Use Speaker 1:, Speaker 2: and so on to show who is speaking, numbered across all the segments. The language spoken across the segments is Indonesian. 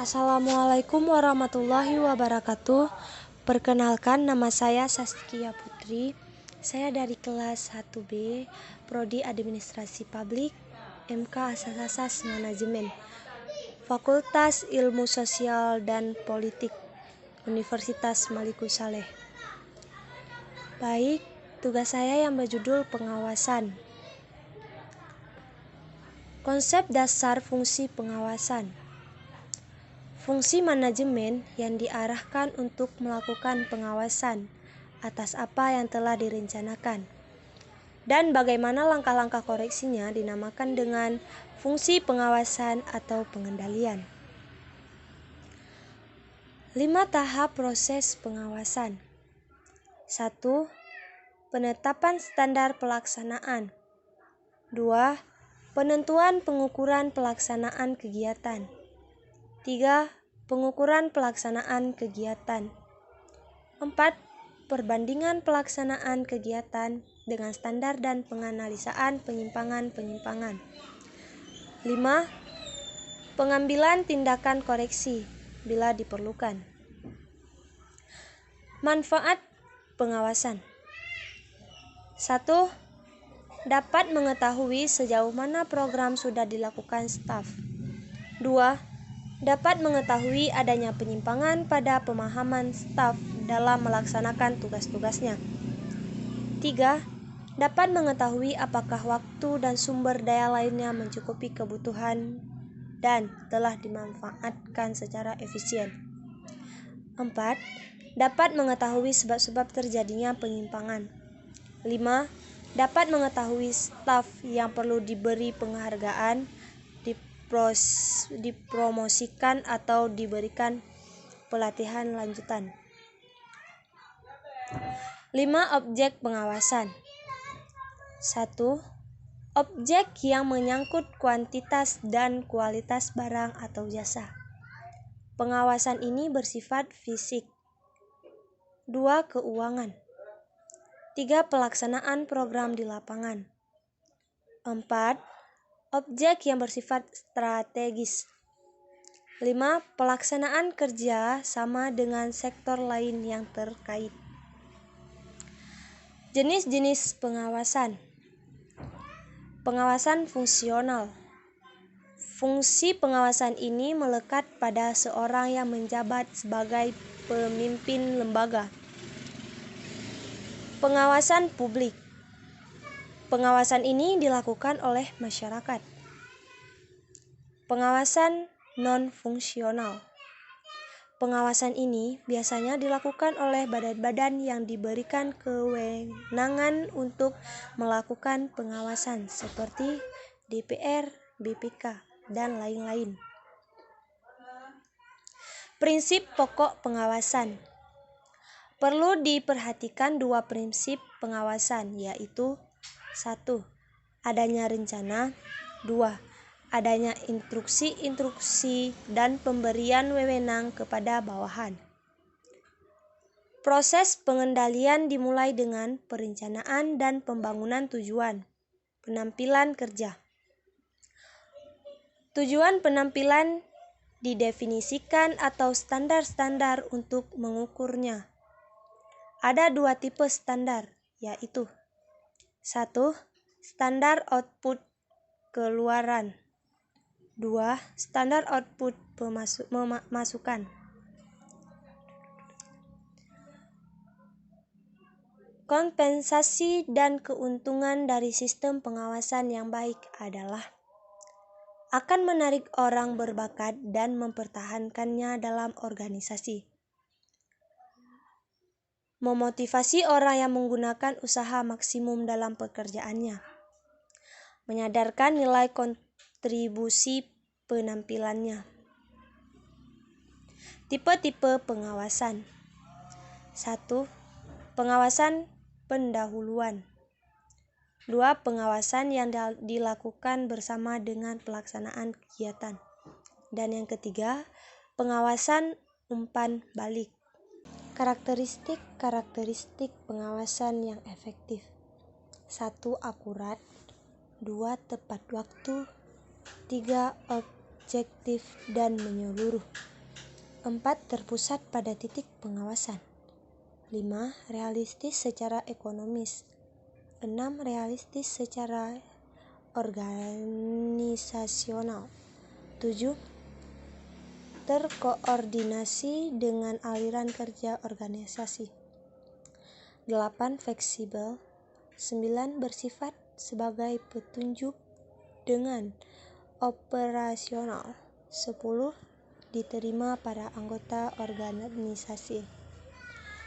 Speaker 1: Assalamualaikum warahmatullahi wabarakatuh. Perkenalkan, nama saya Saskia Putri. Saya dari kelas 1B, Prodi Administrasi Publik, MK Asas Manajemen, Fakultas Ilmu Sosial dan Politik, Universitas Maliku Saleh. Baik, tugas saya yang berjudul pengawasan. Konsep dasar fungsi pengawasan. Fungsi manajemen yang diarahkan untuk melakukan pengawasan atas apa yang telah direncanakan dan bagaimana langkah-langkah koreksinya dinamakan dengan fungsi pengawasan atau pengendalian. 5 tahap proses pengawasan. 1. Penetapan standar pelaksanaan. 2. Penentuan pengukuran pelaksanaan kegiatan. 3. Pengukuran pelaksanaan kegiatan. 4. Perbandingan pelaksanaan kegiatan dengan standar dan penganalisaan penyimpangan-penyimpangan. 5. Pengambilan tindakan koreksi bila diperlukan. Manfaat pengawasan. 1. Dapat mengetahui sejauh mana program sudah dilakukan staf. 2. Dapat mengetahui adanya penyimpangan pada pemahaman staf dalam melaksanakan tugas-tugasnya. 3. Dapat mengetahui apakah waktu dan sumber daya lainnya mencukupi kebutuhan dan telah dimanfaatkan secara efisien. 4. Dapat mengetahui sebab-sebab terjadinya penyimpangan. 5. Dapat mengetahui staf yang perlu diberi penghargaan, dipromosikan atau diberikan pelatihan lanjutan. 5 objek pengawasan. 1. Objek yang menyangkut kuantitas dan kualitas barang atau jasa. Pengawasan ini bersifat fisik. 2. Keuangan. 3. Pelaksanaan program di lapangan. 4. Objek yang bersifat strategis. 5. Pelaksanaan kerja sama dengan sektor lain yang terkait. Jenis-jenis pengawasan. Pengawasan fungsional. Fungsi pengawasan ini melekat pada seorang yang menjabat sebagai pemimpin lembaga. Pengawasan publik. Pengawasan ini dilakukan oleh masyarakat. Pengawasan non-fungsional. Pengawasan ini biasanya dilakukan oleh badan-badan yang diberikan kewenangan untuk melakukan pengawasan seperti DPR, BPK, dan lain-lain. Prinsip pokok pengawasan. Perlu diperhatikan 2 prinsip pengawasan, yaitu 1. Adanya rencana. 2. Adanya instruksi dan pemberian wewenang kepada bawahan. Proses pengendalian dimulai dengan perencanaan dan pembangunan tujuan penampilan kerja. Tujuan penampilan didefinisikan atau standar-standar untuk mengukurnya. Ada 2 tipe standar, yaitu 1. Standar output keluaran. 2. Standar output pemasukan. Kompensasi dan keuntungan dari sistem pengawasan yang baik adalah akan menarik orang berbakat dan mempertahankannya dalam organisasi. Memotivasi orang yang menggunakan usaha maksimum dalam pekerjaannya. Menyadarkan nilai kontribusi penampilannya. Tipe-tipe pengawasan. 1. Pengawasan pendahuluan. 2. Pengawasan yang dilakukan bersama dengan pelaksanaan kegiatan. Dan yang ketiga, pengawasan umpan balik. Karakteristik pengawasan yang efektif. 1. Akurat. 2. Tepat waktu. 3. Objektif dan menyeluruh. 4. Terpusat pada titik pengawasan. 5. Realistis secara ekonomis. 6. Realistis secara organisasional. 7. Terkoordinasi dengan aliran kerja organisasi. 8. Fleksibel. 9. Bersifat sebagai petunjuk dengan operasional. 10. Diterima para anggota organisasi.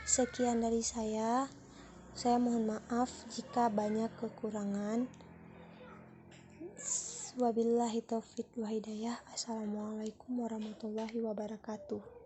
Speaker 1: Sekian dari saya. Saya mohon maaf jika banyak kekurangan. Wabillahi taufiq wa hidayah. Assalamualaikum warahmatullahi wabarakatuh.